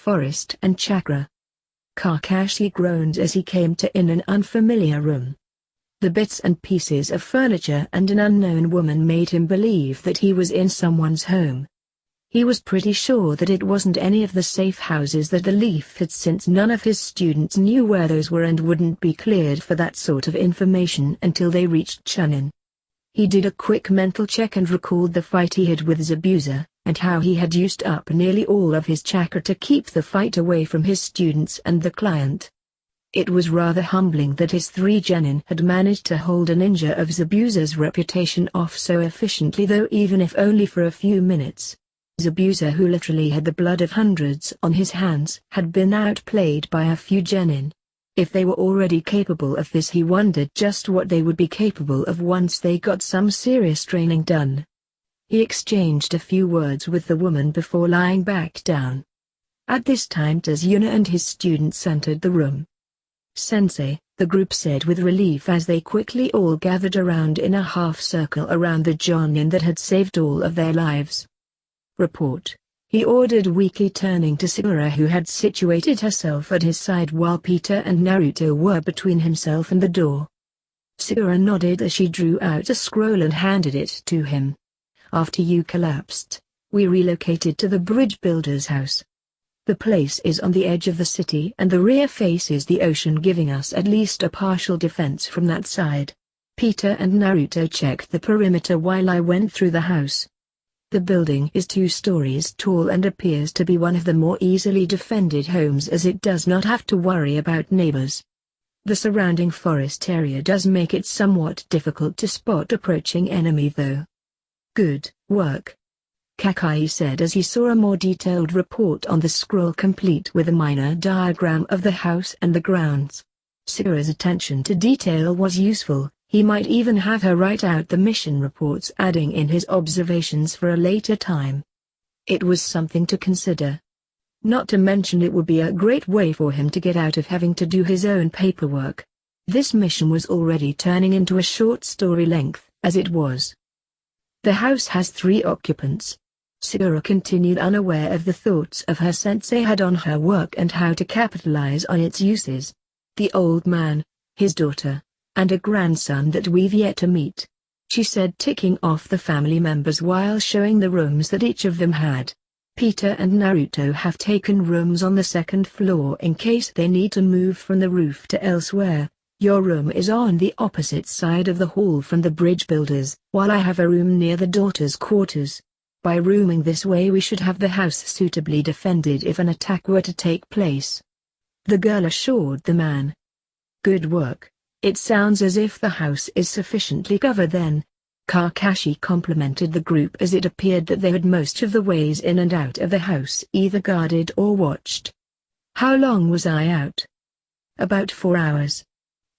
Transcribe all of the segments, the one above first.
forest and chakra. Kakashi groaned as he came to an unfamiliar room. The bits and pieces of furniture and an unknown woman made him believe that he was in someone's home. He was pretty sure that it wasn't any of the safe houses that the Leaf had, since none of his students knew where those were and wouldn't be cleared for that sort of information until they reached Chunin. He did a quick mental check and recalled the fight he had with Zabuza, and how he had used up nearly all of his chakra to keep the fight away from his students and the client. It was rather humbling that his 3 genin had managed to hold a ninja of Zabuza's reputation off so efficiently, though even if only for a few minutes. Zabuza, who literally had the blood of hundreds on his hands, had been outplayed by a few genin. If they were already capable of this, he wondered just what they would be capable of once they got some serious training done. He exchanged a few words with the woman before lying back down. At this time Tazuna and his students entered the room. "Sensei," the group said with relief as they quickly all gathered around in a half-circle around the Jonin that had saved all of their lives. "Report," he ordered weakly, turning to Sakura, who had situated herself at his side while Peter and Naruto were between himself and the door. Sakura nodded as she drew out a scroll and handed it to him. "After you collapsed, we relocated to the bridge builder's house. The place is on the edge of the city and the rear faces the ocean, giving us at least a partial defense from that side." Peter and Naruto checked the perimeter while I went through the house. The building is 2 stories tall and appears to be one of the more easily defended homes, as it does not have to worry about neighbors. The surrounding forest area does make it somewhat difficult to spot approaching enemy though. "Good work," Kakai said as he saw a more detailed report on the scroll, complete with a minor diagram of the house and the grounds. Sakura's attention to detail was useful. He might even have her write out the mission reports, adding in his observations for a later time. It was something to consider. Not to mention it would be a great way for him to get out of having to do his own paperwork. This mission was already turning into a short story length, as it was. "The house has 3 occupants." Sakura continued, unaware of the thoughts of her sensei had on her work and how to capitalize on its uses. "The old man, his daughter, and a grandson that we've yet to meet," she said, ticking off the family members while showing the rooms that each of them had. "Peter and Naruto have taken rooms on the 2nd floor in case they need to move from the roof to elsewhere. Your room is on the opposite side of the hall from the bridge builders, while I have a room near the daughter's quarters. By rooming this way we should have the house suitably defended if an attack were to take place," the girl assured the man. "Good work. It sounds as if the house is sufficiently covered then." Kakashi complimented the group as it appeared that they had most of the ways in and out of the house either guarded or watched. "How long was I out?" "About 4 hours.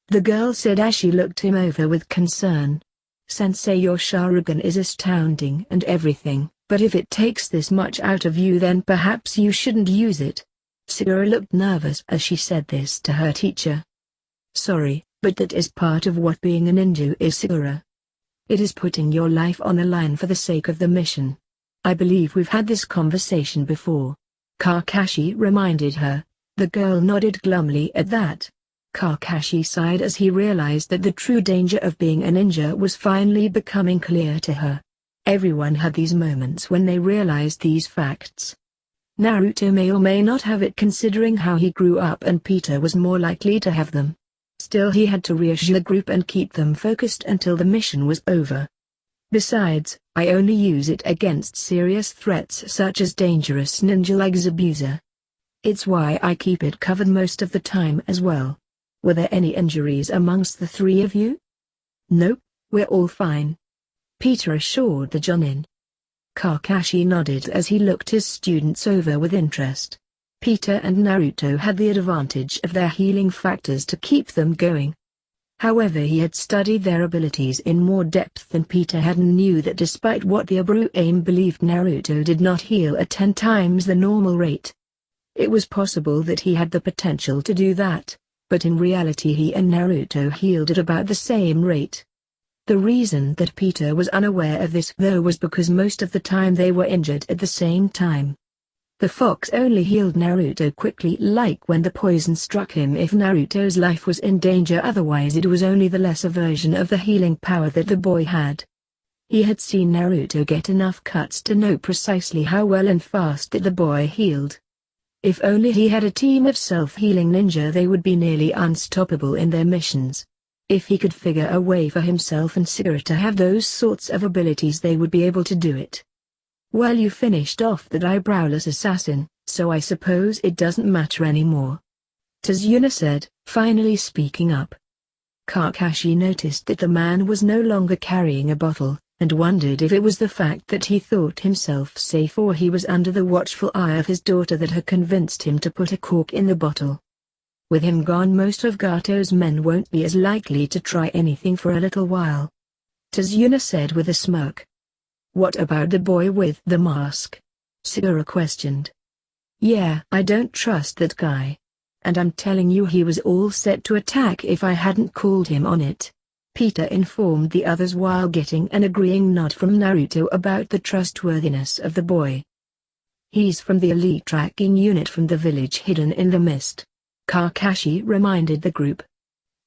The girl said as she looked him over with concern. "Sensei, your Sharingan is astounding and everything, but if it takes this much out of you then perhaps you shouldn't use it." Sakura looked nervous as she said this to her teacher. "Sorry, but that is part of what being a ninja is, Sakura. It is putting your life on the line for the sake of the mission. I believe we've had this conversation before," Kakashi reminded her. The girl nodded glumly at that. Kakashi sighed as he realized that the true danger of being a ninja was finally becoming clear to her. Everyone had these moments when they realized these facts. Naruto may or may not have it, considering how he grew up, and Peter was more likely to have them. Still, he had to reassure the group and keep them focused until the mission was over. "Besides, I only use it against serious threats such as dangerous ninja like Zabuza. It's why I keep it covered most of the time as well." "Were there any injuries amongst the 3 of you?" "Nope, we're all fine," Peter assured the Jonin. Kakashi nodded as he looked his students over with interest. Peter and Naruto had the advantage of their healing factors to keep them going. However, he had studied their abilities in more depth than Peter had and knew that despite what the Abraham believed, Naruto did not heal at 10 times the normal rate. It was possible that he had the potential to do that, but in reality he and Naruto healed at about the same rate. The reason that Peter was unaware of this though was because most of the time they were injured at the same time. The fox only healed Naruto quickly, like when the poison struck him if Naruto's life was in danger, otherwise it was only the lesser version of the healing power that the boy had. He had seen Naruto get enough cuts to know precisely how well and fast that the boy healed. If only he had a team of self-healing ninja, they would be nearly unstoppable in their missions. If he could figure a way for himself and Sakura to have those sorts of abilities, they would be able to do it. Well, you finished off that eyebrowless assassin, so I suppose it doesn't matter anymore, Tazuna said, finally speaking up. Kakashi noticed that the man was no longer carrying a bottle, and wondered if it was the fact that he thought himself safe or he was under the watchful eye of his daughter that had convinced him to put a cork in the bottle. With him gone, most of Gato's men won't be as likely to try anything for a little while, Tazuna said with a smirk. What about the boy with the mask? Sakura questioned. Yeah, I don't trust that guy. And I'm telling you, he was all set to attack if I hadn't called him on it, Peter informed the others while getting an agreeing nod from Naruto about the trustworthiness of the boy. He's from the elite tracking unit from the village hidden in the mist, Kakashi reminded the group.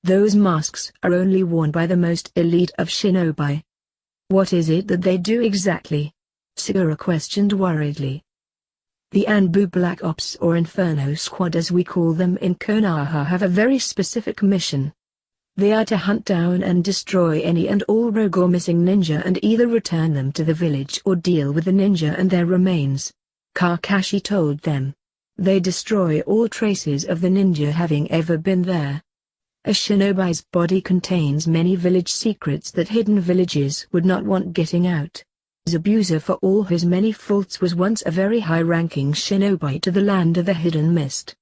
Those masks are only worn by the most elite of shinobi. What is it that they do exactly? Sakura questioned worriedly. The Anbu Black Ops, or Inferno Squad as we call them in Konoha, have a very specific mission. They are to hunt down and destroy any and all rogue or missing ninja and either return them to the village or deal with the ninja and their remains, Kakashi told them. They destroy all traces of the ninja having ever been there. A shinobi's body contains many village secrets that hidden villages would not want getting out. Zabuza, for all his many faults, was once a very high-ranking shinobi to the land of the hidden mist.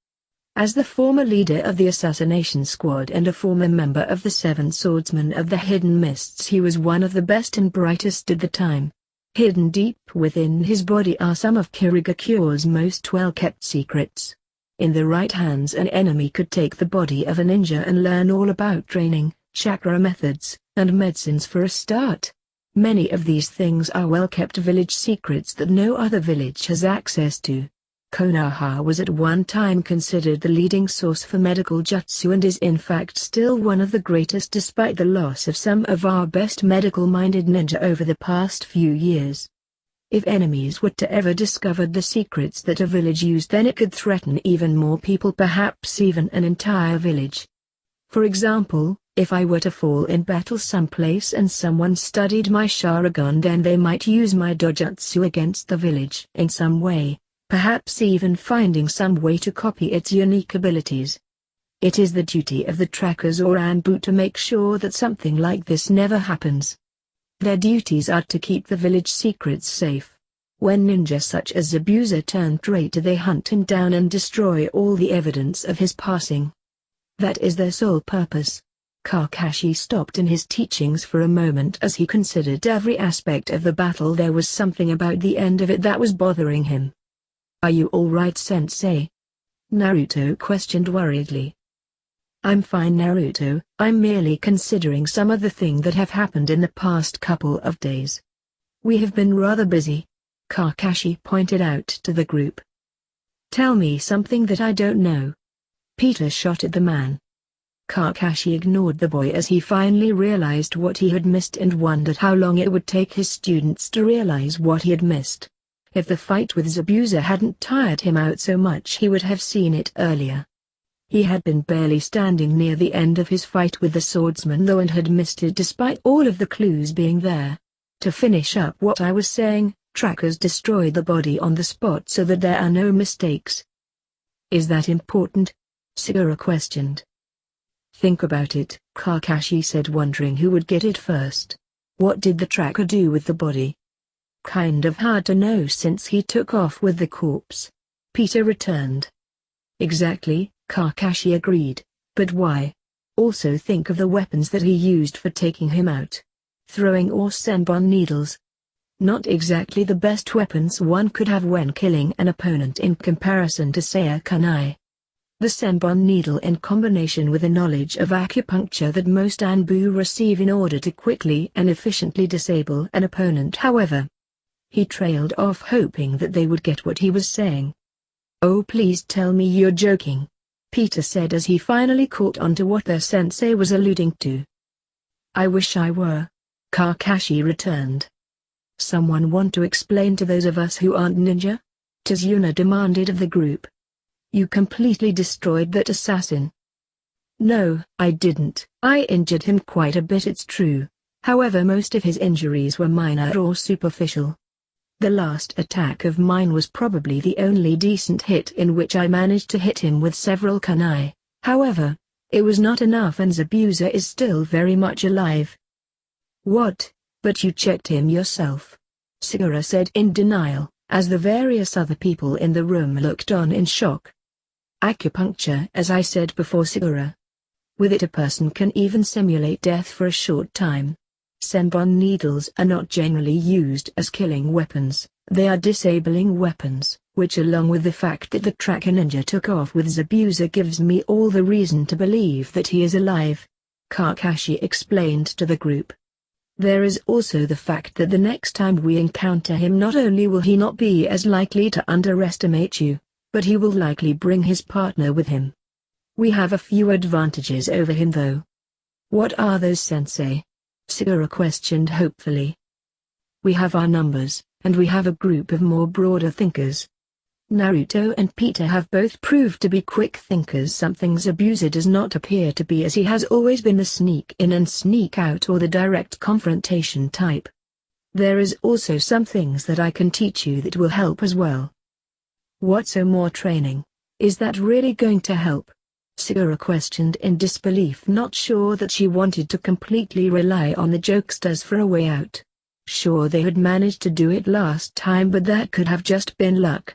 As the former leader of the assassination squad and a former member of the Seven Swordsmen of the Hidden Mists, he was one of the best and brightest at the time. Hidden deep within his body are some of Kirigakure's most well-kept secrets. In the right hands, an enemy could take the body of a ninja and learn all about training, chakra methods, and medicines for a start. Many of these things are well-kept village secrets that no other village has access to. Konoha was at one time considered the leading source for medical jutsu and is in fact still one of the greatest despite the loss of some of our best medical-minded ninja over the past few years. If enemies were to ever discover the secrets that a village used, then it could threaten even more people, perhaps even an entire village. For example, if I were to fall in battle someplace and someone studied my Sharingan, then they might use my dojutsu against the village in some way, perhaps even finding some way to copy its unique abilities. It is the duty of the trackers or Anbu to make sure that something like this never happens. Their duties are to keep the village secrets safe. When ninja such as Zabuza turn traitor, they hunt him down and destroy all the evidence of his passing. That is their sole purpose. Kakashi stopped in his teachings for a moment as he considered every aspect of the battle. There was something about the end of it that was bothering him. Are you all right, sensei? Naruto questioned worriedly. I'm fine, Naruto. I'm merely considering some of the things that have happened in the past couple of days. We have been rather busy, Kakashi pointed out to the group. Tell me something that I don't know. Peter shot at the man. Kakashi ignored the boy as he finally realized what he had missed and wondered how long it would take his students to realize what he had missed. If the fight with Zabuza hadn't tired him out so much, he would have seen it earlier. He had been barely standing near the end of his fight with the swordsman though and had missed it despite all of the clues being there. To finish up what I was saying, trackers destroy the body on the spot so that there are no mistakes. Is that important? Sakura questioned. Think about it, Kakashi said, wondering who would get it first. What did the tracker do with the body? Kind of hard to know since he took off with the corpse, Peter returned. Exactly, Kakashi agreed, but why? Also think of the weapons that he used for taking him out. Throwing or senbon needles. Not exactly the best weapons one could have when killing an opponent in comparison to say a kunai. The senbon needle in combination with a knowledge of acupuncture that most Anbu receive in order to quickly and efficiently disable an opponent. However, he trailed off hoping that they would get what he was saying. Oh, please tell me you're joking, Peter said as he finally caught on to what their sensei was alluding to. I wish I were, Kakashi returned. Someone want to explain to those of us who aren't ninja? Tazuna demanded of the group. You completely destroyed that assassin. No, I didn't. I injured him quite a bit, it's true. However, most of his injuries were minor or superficial. The last attack of mine was probably the only decent hit in which I managed to hit him with several kunai. However, it was not enough and Zabuza is still very much alive. What? But you checked him yourself? Sigura said in denial, as the various other people in the room looked on in shock. Acupuncture, as I said before, Sigura. With it a person can even simulate death for a short time. Senbon needles are not generally used as killing weapons, they are disabling weapons, which along with the fact that the tracker ninja took off with Zabuza gives me all the reason to believe that he is alive. Kakashi explained to the group. There is also the fact that the next time we encounter him not only will he not be as likely to underestimate you, but he will likely bring his partner with him. We have a few advantages over him though. What are those, sensei? Sigura questioned hopefully. We have our numbers, and we have a group of more broader thinkers. Naruto and Peter have both proved to be quick thinkers, something Zabuza does not appear to be, as he has always been the sneak in and sneak out or the direct confrontation type. There is also some things that I can teach you that will help as well. What, so more training? Is that really going to help? Sigura questioned in disbelief, not sure that she wanted to completely rely on the jokesters for a way out. Sure, they had managed to do it last time, but that could have just been luck.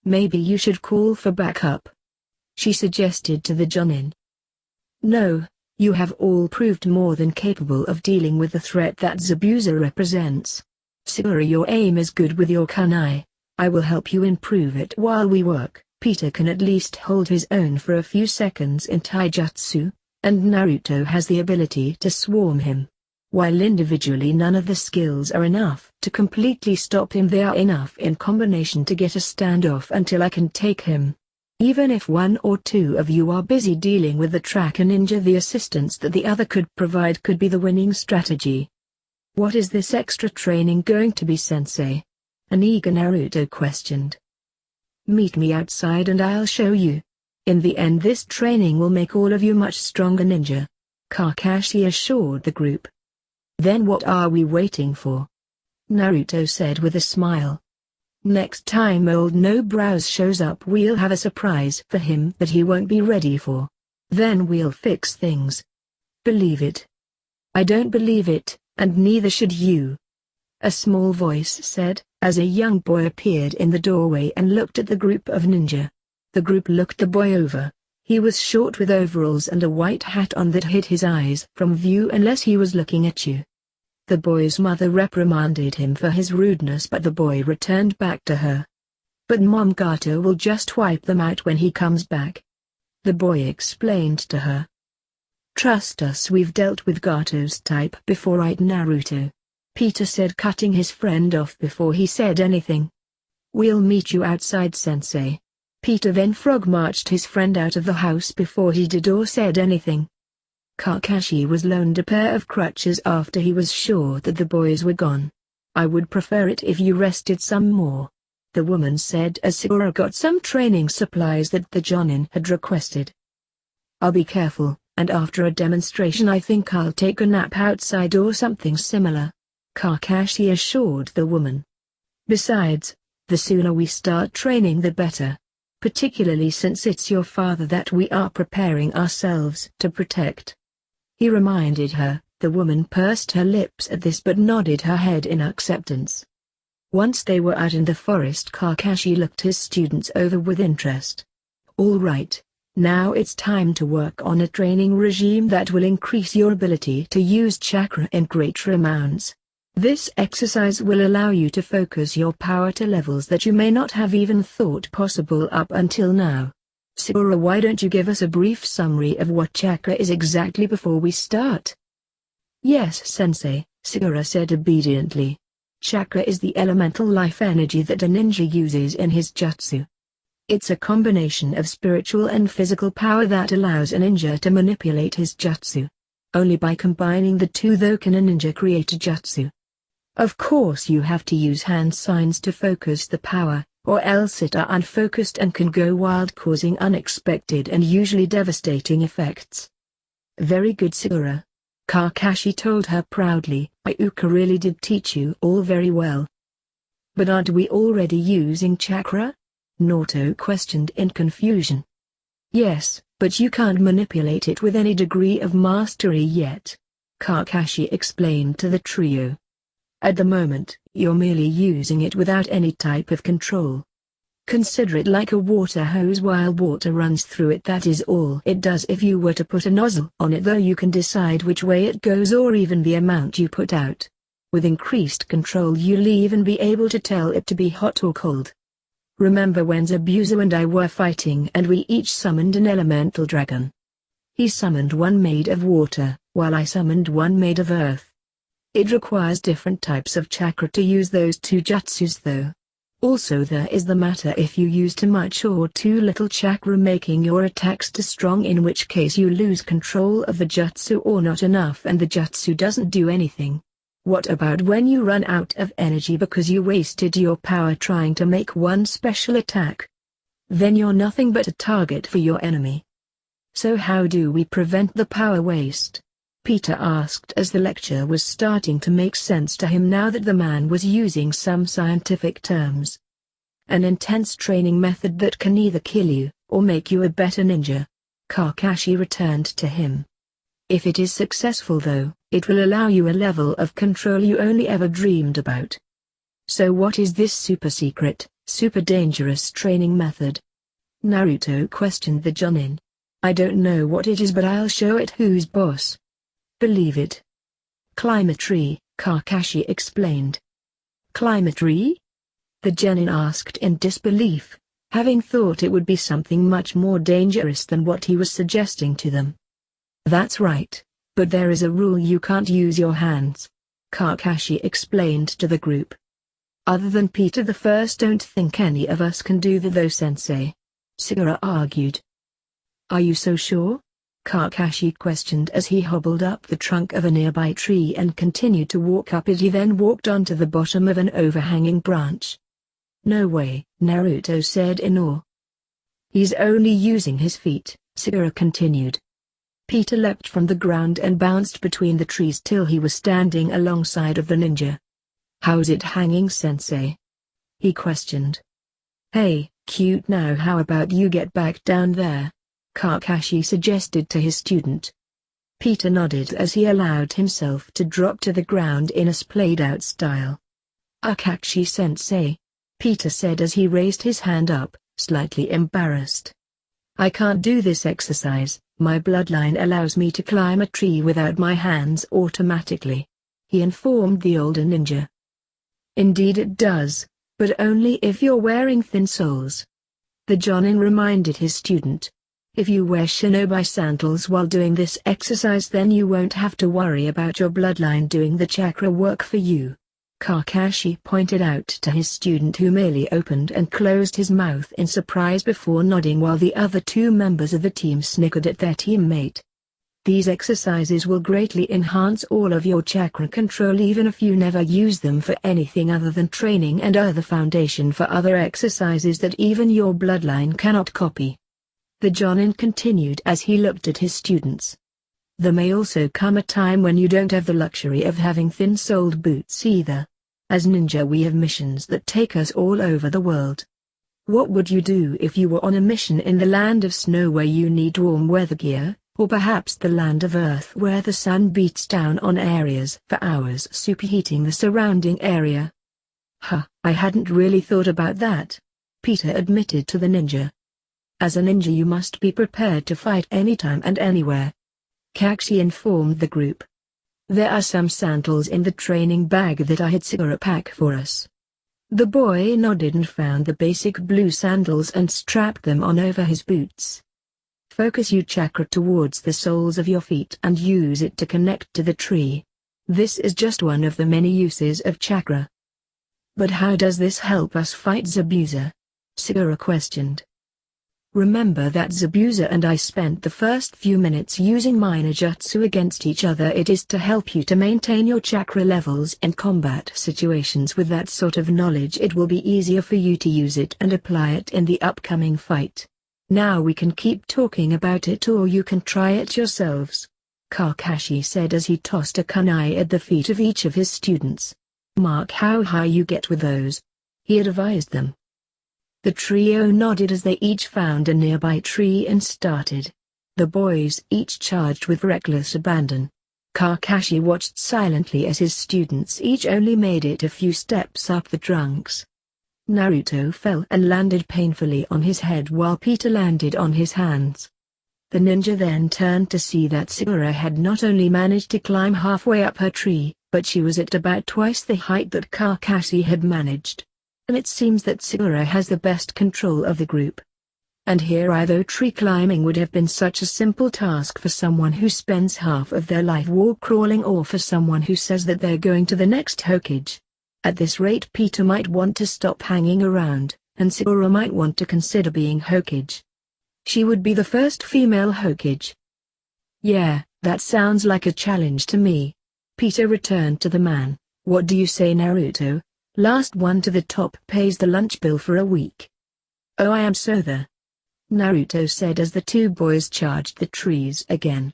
Maybe you should call for backup, she suggested to the Jonin. No, you have all proved more than capable of dealing with the threat that Zabuza represents. Sigura, your aim is good with your kunai. I will help you improve it while we work. Peter can at least hold his own for a few seconds in taijutsu, and Naruto has the ability to swarm him. While individually none of the skills are enough to completely stop him, they are enough in combination to get a standoff until I can take him. Even if one or two of you are busy dealing with the tracker ninja, the assistance that the other could provide could be the winning strategy. What is this extra training going to be, sensei? An eager Naruto questioned. Meet me outside and I'll show you. In the end, this training will make all of you much stronger ninja, Kakashi assured the group. Then what are we waiting for? Naruto said with a smile. Next time old No Brows shows up, we'll have a surprise for him that he won't be ready for. Then we'll fix things. Believe it? I don't believe it, and neither should you. A small voice said, as a young boy appeared in the doorway and looked at the group of ninja. The group looked the boy over. He was short with overalls and a white hat on that hid his eyes from view unless he was looking at you. The boy's mother reprimanded him for his rudeness, but the boy returned back to her. But Mom, Gato will just wipe them out when he comes back, the boy explained to her. Trust us, we've dealt with Gato's type before, right, Naruto? Peter said, cutting his friend off before he said anything. We'll meet you outside, sensei. Peter then frog marched his friend out of the house before he did or said anything. Kakashi was loaned a pair of crutches after he was sure that the boys were gone. I would prefer it if you rested some more, the woman said as Sigura got some training supplies that the Jonin had requested. I'll be careful, and after a demonstration I think I'll take a nap outside or something similar, Kakashi assured the woman. Besides, the sooner we start training the better. Particularly since it's your father that we are preparing ourselves to protect. He reminded her. The woman pursed her lips at this but nodded her head in acceptance. Once they were out in the forest, Kakashi looked his students over with interest. All right, now it's time to work on a training regime that will increase your ability to use chakra in greater amounts. This exercise will allow you to focus your power to levels that you may not have even thought possible up until now. Sigura, why don't you give us a brief summary of what chakra is exactly before we start? Yes, sensei, Sigura said obediently. Chakra is the elemental life energy that a ninja uses in his jutsu. It's a combination of spiritual and physical power that allows a ninja to manipulate his jutsu. Only by combining the two though can a ninja create a jutsu. Of course you have to use hand signs to focus the power, or else it are unfocused and can go wild, causing unexpected and usually devastating effects. Very good, Sakura. Kakashi told her proudly. Iuka really did teach you all very well. But aren't we already using chakra? Naruto questioned in confusion. Yes, but you can't manipulate it with any degree of mastery yet, Kakashi explained to the trio. At the moment, you're merely using it without any type of control. Consider it like a water hose while water runs through it. That is all it does. If you were to put a nozzle on it though, you can decide which way it goes or even the amount you put out. With increased control you'll even be able to tell it to be hot or cold. Remember when Zabuza and I were fighting and we each summoned an elemental dragon? He summoned one made of water, while I summoned one made of earth. It requires different types of chakra to use those two jutsus though. Also there is the matter if you use too much or too little chakra, making your attacks too strong, in which case you lose control of the jutsu, or not enough and the jutsu doesn't do anything. What about when you run out of energy because you wasted your power trying to make one special attack? Then you're nothing but a target for your enemy. So how do we prevent the power waste? Peter asked as the lecture was starting to make sense to him now that the man was using some scientific terms. An intense training method that can either kill you, or make you a better ninja. Kakashi returned to him. If it is successful though, it will allow you a level of control you only ever dreamed about. So what is this super secret, super dangerous training method? Naruto questioned the Jonin. I don't know what it is, but I'll show it who's boss. Believe it. Climb a tree, Kakashi explained. Climb a tree? The Jonin asked in disbelief, having thought it would be something much more dangerous than what he was suggesting to them. That's right, but there is a rule: you can't use your hands, Kakashi explained to the group. Other than Peter the First, don't think any of us can do that though, Sensei, Sakura argued. Are you so sure? Kakashi questioned as he hobbled up the trunk of a nearby tree and continued to walk up it. He then walked onto the bottom of an overhanging branch. No way, Naruto said in awe. He's only using his feet, Sakura continued. Peter leapt from the ground and bounced between the trees till he was standing alongside of the ninja. How's it hanging, Sensei? He questioned. Hey, cute, now how about you get back down there? Kakashi suggested to his student. Peter nodded as he allowed himself to drop to the ground in a splayed-out style. Kakashi Sensei, Peter said as he raised his hand up, slightly embarrassed. I can't do this exercise. My bloodline allows me to climb a tree without my hands automatically, he informed the older ninja. Indeed it does, but only if you're wearing thin soles. The Jonin reminded his student. If you wear shinobi sandals while doing this exercise, then you won't have to worry about your bloodline doing the chakra work for you, Kakashi pointed out to his student, who merely opened and closed his mouth in surprise before nodding, while the other two members of the team snickered at their teammate. These exercises will greatly enhance all of your chakra control, even if you never use them for anything other than training, and are the foundation for other exercises that even your bloodline cannot copy. The Jonin continued as he looked at his students. There may also come a time when you don't have the luxury of having thin-soled boots either. As ninja we have missions that take us all over the world. What would you do if you were on a mission in the land of snow where you need warm weather gear, or perhaps the land of earth where the sun beats down on areas for hours, superheating the surrounding area? I hadn't really thought about that, Peter admitted to the ninja. As a ninja you must be prepared to fight anytime and anywhere, Kakashi informed the group. There are some sandals in the training bag that I had Sakura pack for us. The boy nodded and found the basic blue sandals and strapped them on over his boots. Focus your chakra towards the soles of your feet and use it to connect to the tree. This is just one of the many uses of chakra. But how does this help us fight Zabuza? Sakura questioned. Remember that Zabuza and I spent the first few minutes using minor jutsu against each other. It is to help you to maintain your chakra levels in combat situations. With that sort of knowledge, it will be easier for you to use it and apply it in the upcoming fight. Now we can keep talking about it, or you can try it yourselves," Kakashi said as he tossed a kunai at the feet of each of his students. "Mark how high you get with those," he advised them. The trio nodded as they each found a nearby tree and started. The boys each charged with reckless abandon. Kakashi watched silently as his students each only made it a few steps up the trunks. Naruto fell and landed painfully on his head while Peter landed on his hands. The ninja then turned to see that Sakura had not only managed to climb halfway up her tree, but she was at about twice the height that Kakashi had managed. And it seems that Sakura has the best control of the group. And here either tree climbing would have been such a simple task for someone who spends half of their life wall crawling, or for someone who says that they're going to the next Hokage. At this rate Peter might want to stop hanging around, and Sakura might want to consider being Hokage. She would be the first female Hokage. "Yeah, that sounds like a challenge to me." Peter returned to the man. "What do you say, Naruto? Last one to the top pays the lunch bill for a week." "Oh, I am so the," Naruto said as the two boys charged the trees again.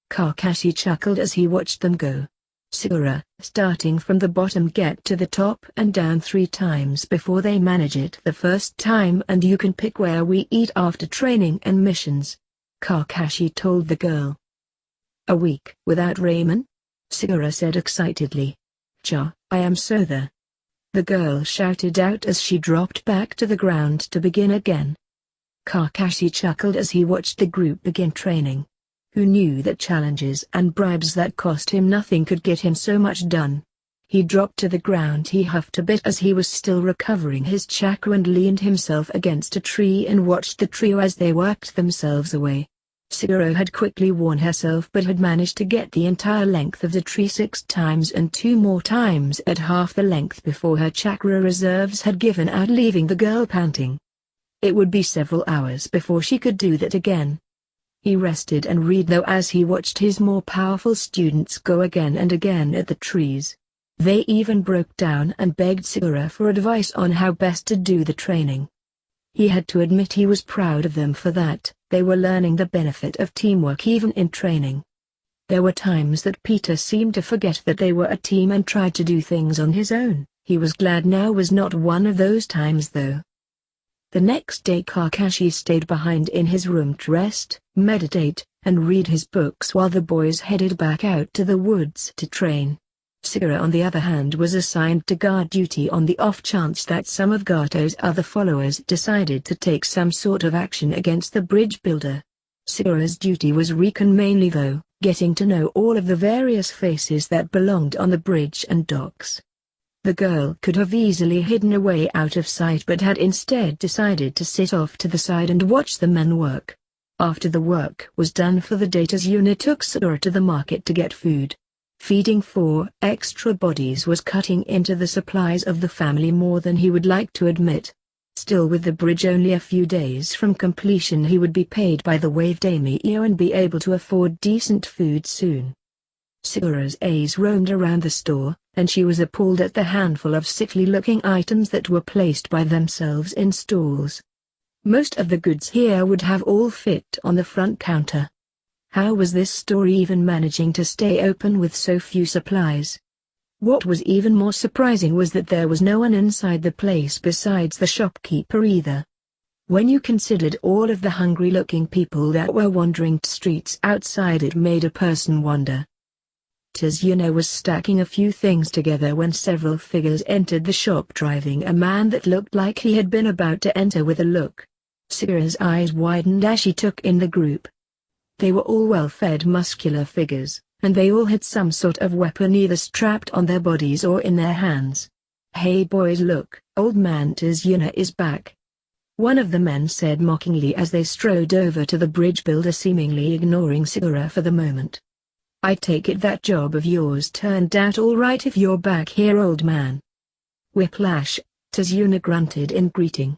Kakashi chuckled as he watched them go. Sakura, starting from the bottom, get to the top and down 3 times before they manage it the first time, and you can pick where we eat after training and missions," Kakashi told the girl. "A week without ramen?" Sakura said excitedly. "Cha, I am so the girl shouted out as she dropped back to the ground to begin again. Kakashi chuckled as he watched the group begin training. Who knew that challenges and bribes that cost him nothing could get him so much done? He dropped to the ground. He huffed a bit as he was still recovering his chakra and leaned himself against a tree and watched the trio as they worked themselves away. Sakura had quickly worn herself but had managed to get the entire length of the tree 6 times and 2 more times at half the length before her chakra reserves had given out, leaving the girl panting. It would be several hours before she could do that again. He rested and read though as he watched his more powerful students go again and again at the trees. They even broke down and begged Sakura for advice on how best to do the training. He had to admit he was proud of them for that. They were learning the benefit of teamwork even in training. There were times that Peter seemed to forget that they were a team and tried to do things on his own. He was glad now was not one of those times though. The next day Kakashi stayed behind in his room to rest, meditate, and read his books while the boys headed back out to the woods to train. Sakura on the other hand was assigned to guard duty on the off chance that some of Gato's other followers decided to take some sort of action against the bridge builder. Sakura's duty was recon mainly though, getting to know all of the various faces that belonged on the bridge and docks. The girl could have easily hidden away out of sight but had instead decided to sit off to the side and watch the men work. After the work was done for the day, Tazuna took Sakura to the market to get food. Feeding 4 extra bodies was cutting into the supplies of the family more than he would like to admit. Still, with the bridge only a few days from completion, he would be paid by the wave daimyo and be able to afford decent food soon. Sakura's eyes roamed around the store, and she was appalled at the handful of sickly-looking items that were placed by themselves in stalls. Most of the goods here would have all fit on the front counter. How was this store even managing to stay open with so few supplies? What was even more surprising was that there was no one inside the place besides the shopkeeper either. When you considered all of the hungry-looking people that were wandering streets outside, it made a person wonder. Tazuna was stacking a few things together when several figures entered the shop, driving a man that looked like he had been about to enter with a look. Sakura's eyes widened as she took in the group. They were all well-fed muscular figures, and they all had some sort of weapon either strapped on their bodies or in their hands. "Hey boys, look, old man Tazuna is back," one of the men said mockingly as they strode over to the bridge builder, seemingly ignoring Sakura for the moment. "I take it that job of yours turned out all right if you're back here, old man." "Whiplash," Tazuna grunted in greeting.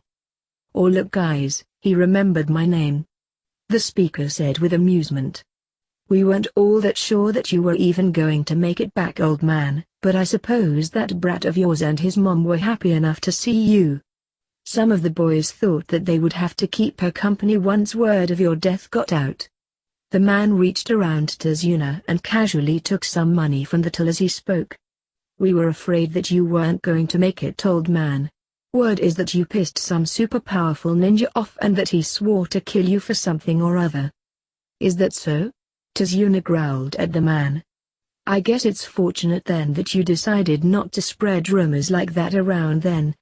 "Or look guys, He remembered my name. The speaker said with amusement. We weren't all that sure that you were even going to make it back, old man, but I suppose that brat of yours and his mom were happy enough to see you. Some of the boys thought that they would have to keep her company once word of your death got out. The man reached around Tazuna and casually took some money from the till as he spoke. We were afraid that you weren't going to make it, old man. Word is that you pissed some super powerful ninja off and that he swore to kill you for something or other. Is that so? Tazuna growled at the man. I guess it's fortunate then that you decided not to spread rumors like that around then.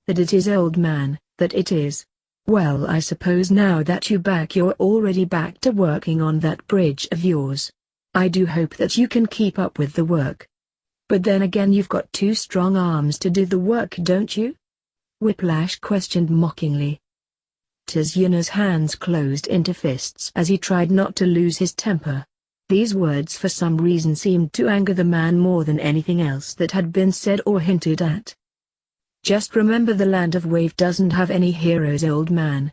That it is, old man, that it is. Well, I suppose now that you're already back to working on that bridge of yours. I do hope that you can keep up with the work. But then again, you've got two strong arms to do the work, don't you? Whiplash questioned mockingly. Tazuna's hands closed into fists as he tried not to lose his temper. These words for some reason seemed to anger the man more than anything else that had been said or hinted at. Just remember, the land of Wave doesn't have any heroes, old man.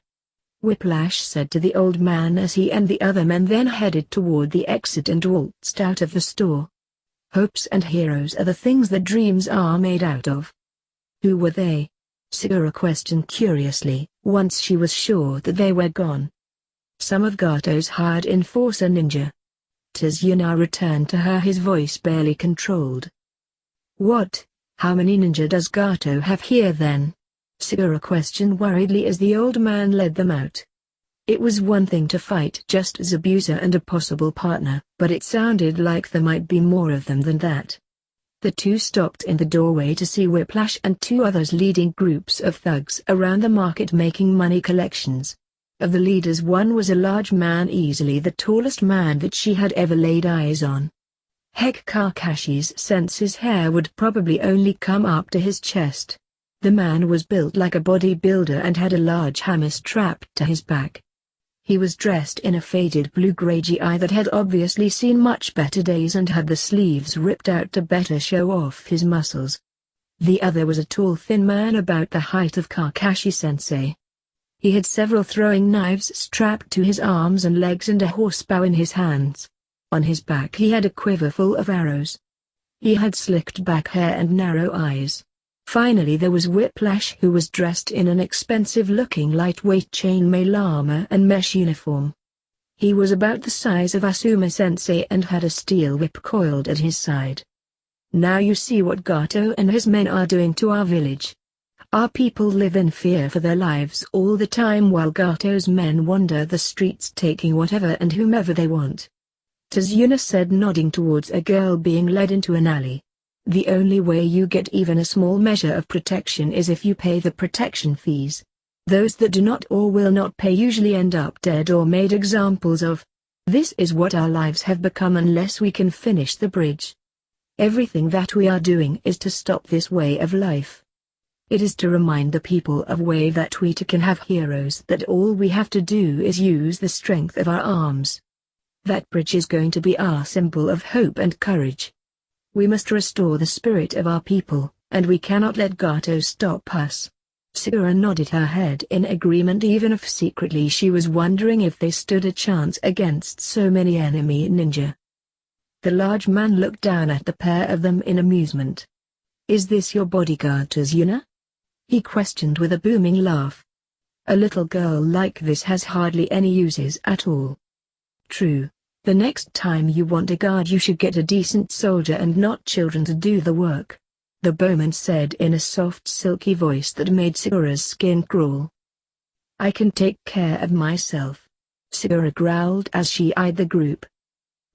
Whiplash said to the old man as he and the other men then headed toward the exit and waltzed out of the store. Hopes and heroes are the things that dreams are made out of. Who were they? Sakura questioned curiously, once she was sure that they were gone. Some of Gato's hired enforcer ninja. Tazuna returned to her, his voice barely controlled. What? How many ninja does Gato have here then? Sakura questioned worriedly as the old man led them out. It was one thing to fight just Zabuza and a possible partner, but it sounded like there might be more of them than that. The two stopped in the doorway to see Whiplash and two others leading groups of thugs around the market making money collections. Of the leaders, one was a large man, easily the tallest man that she had ever laid eyes on. Heck, Kakashi's sense his hair would probably only come up to his chest. The man was built like a bodybuilder and had a large hammer strapped to his back. He was dressed in a faded blue-gray GI that had obviously seen much better days and had the sleeves ripped out to better show off his muscles. The other was a tall thin man about the height of Kakashi-sensei. He had several throwing knives strapped to his arms and legs and a horsebow in his hands. On his back he had a quiver full of arrows. He had slicked back hair and narrow eyes. Finally there was Whiplash, who was dressed in an expensive-looking lightweight chainmail armor and mesh uniform. He was about the size of Asuma-sensei and had a steel whip coiled at his side. Now you see what Gato and his men are doing to our village. Our people live in fear for their lives all the time while Gato's men wander the streets taking whatever and whomever they want. Tazuna said, nodding towards a girl being led into an alley. The only way you get even a small measure of protection is if you pay the protection fees. Those that do not or will not pay usually end up dead or made examples of. This is what our lives have become unless we can finish the bridge. Everything that we are doing is to stop this way of life. It is to remind the people of Wave that we too can have heroes, that all we have to do is use the strength of our arms. That bridge is going to be our symbol of hope and courage. We must restore the spirit of our people, and we cannot let Gato stop us. Sakura nodded her head in agreement, even if secretly she was wondering if they stood a chance against so many enemy ninja. The large man looked down at the pair of them in amusement. Is this your bodyguard, Tazuna? He questioned with a booming laugh. A little girl like this has hardly any uses at all. True. The next time you want a guard you should get a decent soldier and not children to do the work. The bowman said in a soft silky voice that made Sakura's skin crawl. I can take care of myself. Sakura growled as she eyed the group.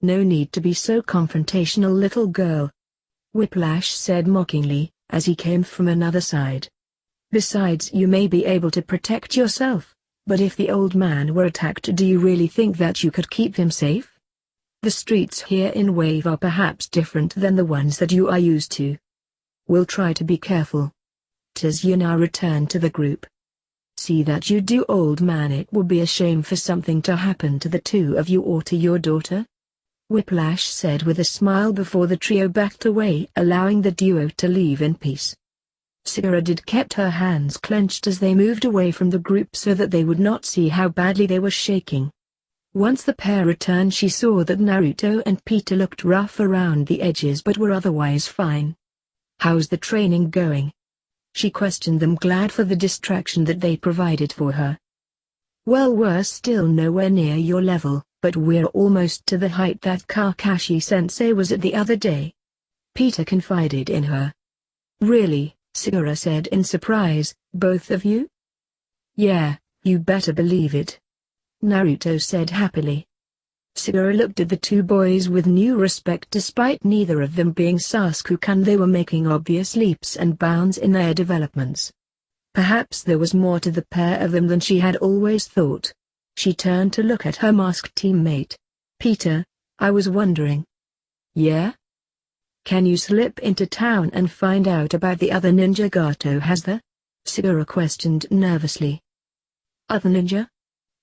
No need to be so confrontational, little girl. Whiplash said mockingly, as he came from another side. Besides, you may be able to protect yourself, but if the old man were attacked, do you really think that you could keep him safe? The streets here in Wave are perhaps different than the ones that you are used to. We'll try to be careful. Tazuna returned to the group. See that you do, old man. It will be a shame for something to happen to the two of you or to your daughter. Whiplash said with a smile before the trio backed away, allowing the duo to leave in peace. Sigura kept her hands clenched as they moved away from the group so that they would not see how badly they were shaking. Once the pair returned, she saw that Naruto and Peter looked rough around the edges but were otherwise fine. "How's the training going?" she questioned them, glad for the distraction that they provided for her. "Well, we're still nowhere near your level, but we're almost to the height that Kakashi-sensei was at the other day," Peter confided in her. "Really?" Sigura said in surprise. "Both of you?" "Yeah, you better believe it," Naruto said happily. Sigura looked at the two boys with new respect. Despite neither of them being Sasuke-kun, they were making obvious leaps and bounds in their developments. Perhaps there was more to the pair of them than she had always thought. She turned to look at her masked teammate. "Peter, I was wondering." "Yeah? Can you slip into town and find out about the other ninja Gato has there?" Sigura questioned nervously. "Other ninja?"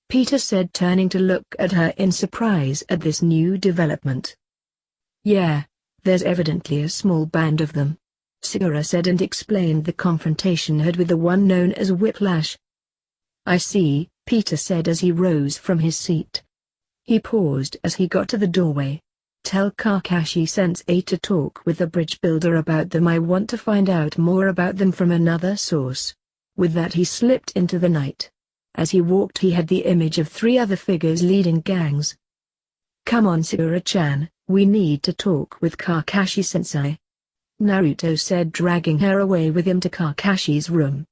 Peter said, turning to look at her in surprise at this new development. "Yeah, there's evidently a small band of them," Sigura said, and explained the confrontation had with the one known as Whiplash. "I see," Peter said as he rose from his seat. He paused as he got to the doorway. "Tell Kakashi-sensei to talk with the bridge builder about them. I want to find out more about them from another source." With that he slipped into the night. As he walked, he had the image of three other figures leading gangs. "Come on, Sigura-chan, we need to talk with Kakashi-sensei," Naruto said, dragging her away with him to Kakashi's room.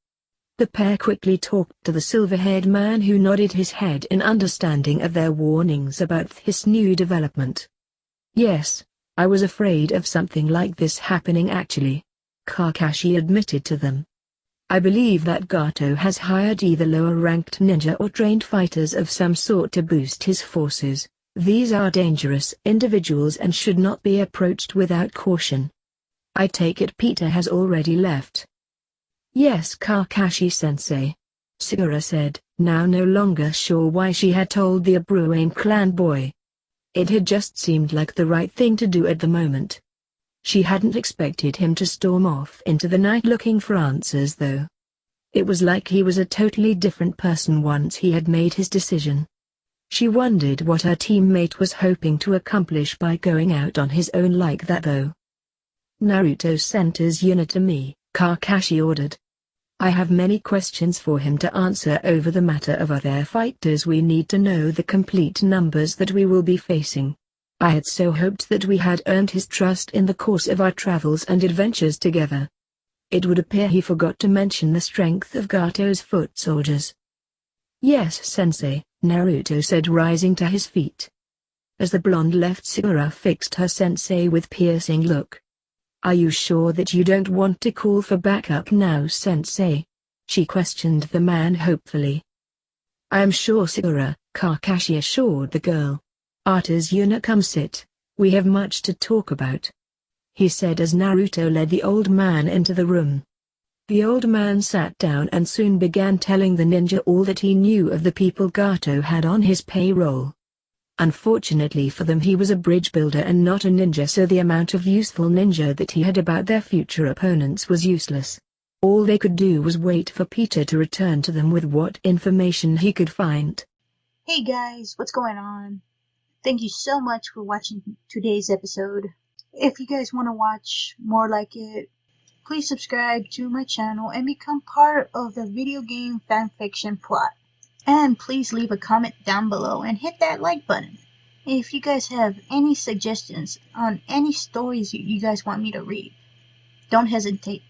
The pair quickly talked to the silver-haired man, who nodded his head in understanding of their warnings about this new development. "Yes, I was afraid of something like this happening actually," Kakashi admitted to them. "I believe that Gato has hired either lower-ranked ninja or trained fighters of some sort to boost his forces. These are dangerous individuals and should not be approached without caution. I take it Peter has already left." "Yes, Kakashi-sensei," Sigura said, now no longer sure why she had told the Abruen clan boy. It had just seemed like the right thing to do at the moment. She hadn't expected him to storm off into the night looking for answers, though. It was like he was a totally different person once he had made his decision. She wondered what her teammate was hoping to accomplish by going out on his own like that, though. "Naruto sent his unit to me," Kakashi ordered. "I have many questions for him to answer over the matter of other fighters. We need to know the complete numbers that we will be facing. I had so hoped that we had earned his trust in the course of our travels and adventures together. It would appear he forgot to mention the strength of Gato's foot soldiers." "Yes, sensei," Naruto said, rising to his feet. As the blonde left, Sigura fixed her sensei with piercing look. "Are you sure that you don't want to call for backup now, sensei?" she questioned the man hopefully. "I am sure, Sigura," Kakashi assured the girl. "Artazuna, come sit, we have much to talk about," he said as Naruto led the old man into the room. The old man sat down and soon began telling the ninja all that he knew of the people Gato had on his payroll. Unfortunately for them, he was a bridge builder and not a ninja, so the amount of useful ninja that he had about their future opponents was useless. All they could do was wait for Peter to return to them with what information he could find. Hey guys, what's going on? Thank you so much for watching today's episode. If you guys want to watch more like it, please subscribe to my channel and become part of the video game fanfiction plot. And please leave a comment down below and hit that like button. If you guys have any suggestions on any stories you guys want me to read, don't hesitate.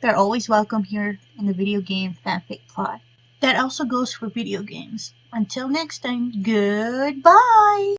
They're always welcome here in the video game fanfic plot. That also goes for video games. Until next time, goodbye!